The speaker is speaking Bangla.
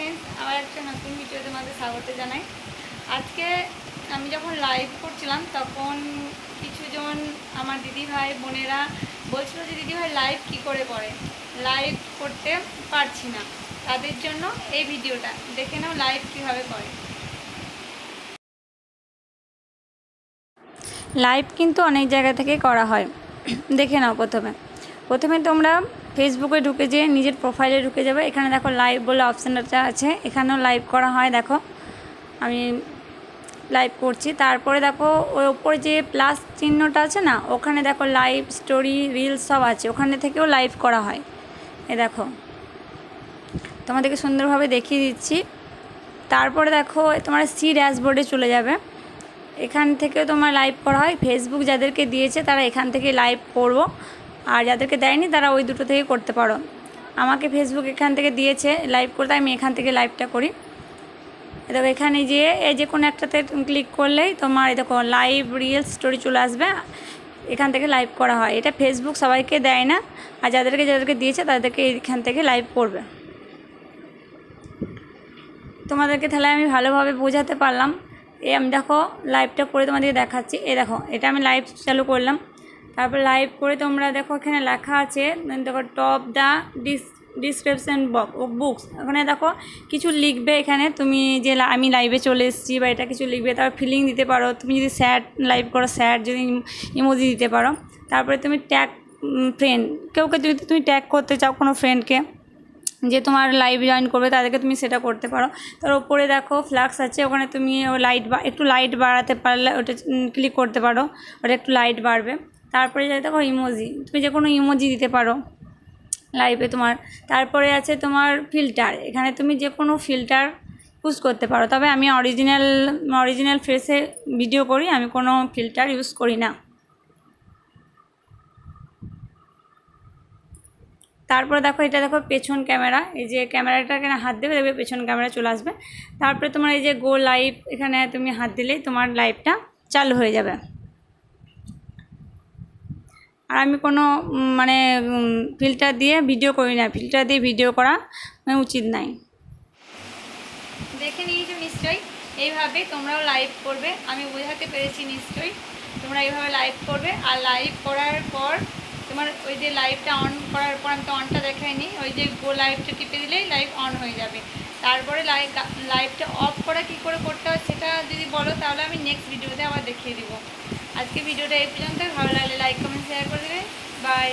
ফ্রেন্ডস, আমার একটা নতুন ভিডিও তোমাদের স্বাগত জানাই। আজকে আমি যখন লাইভ করছিলাম তখন কিছুজন আমার দিদিভাই বোনেরা বলছিল যে দিদিভাই লাইভ কী করে করে, লাইভ করতে পারছি না। তাদের জন্য এই ভিডিওটা দেখে নাও লাইভ কীভাবে করে। লাইভ কিন্তু অনেক জায়গা থেকে করা হয়, দেখে নাও। প্রথমে তোমরা ফেসবুকে ঢুকে যেয়ে নিজের প্রোফাইলে ঢুকে যাবে। এখানে দেখো লাইভ বলে অপশানটা আছে, এখানেও লাইভ করা হয়। দেখো আমি লাইভ করছি। তারপরে দেখো ওই ওপরে যে প্লাস চিহ্নটা আছে না, ওখানে দেখো লাইভ, স্টোরি, রিলস সব আছে, ওখানে থেকেও লাইভ করা হয়। এ দেখো তোমাদেরকে সুন্দরভাবে দেখিয়ে দিচ্ছি। তারপরে দেখো তোমার সি ড্যাশবোর্ডে চলে যাবে, এখান থেকেও তোমার লাইভ করা হয়। ফেসবুক যাদেরকে দিয়েছে তারা এখান থেকে লাইভ করবো, আর যাদেরকে দেয়নি তারা ওই দুটো থেকে করতে পারো। আমাকে ফেসবুক এখান থেকে দিয়েছে লাইভ করতে, আমি এখান থেকে লাইভটা করি। দেখো এখানে যেয়ে এই যে কোনো একটাতে ক্লিক করলেই তোমার এই দেখো লাইভ, রিলস, স্টোরি চলে আসবে, এখান থেকে লাইভ করা হয়। এটা ফেসবুক সবাইকে দেয় না, আর যাদেরকে দিয়েছে তাদেরকে এখান থেকে লাইভ করবে। তোমাদেরকে তাহলে আমি ভালোভাবে বোঝাতে পারলাম। আমি দেখো লাইভটা করে তোমাদেরকে দেখাচ্ছি। দেখো এটা আমি লাইভ চালু করলাম। তারপর লাইভ করে তোমরা দেখো এখানে লেখা আছে, দেখো টপ দ্য ডিসক্রিপশন বুকস, ওখানে দেখো কিছু লিখবে। এখানে তুমি যে আমি লাইভে চলে এসেছি বা এটা কিছু লিখবে। তারপর ফিলিং দিতে পারো, তুমি যদি স্যাড লাইভ করো স্যাড যদি ইমোজি দিতে পারো। তারপরে তুমি ট্যাগ ফ্রেন্ড, কেউকে যদি তুমি ট্যাগ করতে চাও কোনো ফ্রেন্ডকে যে তোমার লাইভ জয়েন করবে, তাদেরকে তুমি সেটা করতে পারো। তার উপরে দেখো ফ্ল্যাক্স আছে, ওখানে তুমি একটু লাইট বাড়াতে পারলে ওটা ক্লিক করতে পারো, ওটা একটু লাইট বাড়বে। তারপরে যাই দেখো ইমোজি, তুমি যে কোনো ইমোজি দিতে পারো লাইভে তোমার। তারপরে আছে তোমার ফিল্টার, এখানে তুমি যে কোনো ফিল্টার ইউজ করতে পারো। তবে আমি অরিজিনাল ফেসে ভিডিও করি, আমি কোনো ফিল্টার ইউজ করি না। তারপরে দেখো এটা দেখো পেছন ক্যামেরা, এই যে ক্যামেরাটা এখানে হাত দেবে, দেখবে পেছন ক্যামেরা চলে আসবে। তারপরে তোমার এই যে গো লাইভ, এখানে তুমি হাত দিলেই তোমার লাইভটা চালু হয়ে যাবে। আর আমি কোনো মানে ফিল্টার দিয়ে ভিডিও করি না, ফিল্টার দিয়ে ভিডিও করা উচিত নাই। দেখে নিয়েছো নিশ্চয়ই, এইভাবে তোমরাও লাইভ করবে। আমি বোঝাতে পেরেছি নিশ্চয়ই, তোমরা এইভাবে লাইভ করবে। আর লাইভ করার পর তোমার ওই যে লাইভটা অন করার পর, আমি তো অনটা দেখাইনি, ওই যে গো লাইভটা টিপে দিলেই লাইভ অন হয়ে যাবে। তারপরে লাইভটা অফ করা কী করে করতে হয় সেটা যদি বলো, তাহলে আমি নেক্সট ভিডিওতে আবার দেখিয়ে দিব। আজকে ভিডিওটা এই পর্যন্ত। ভালো লাগলে লাইক, কমেন্ট, শেয়ার করে দেবে। বাই।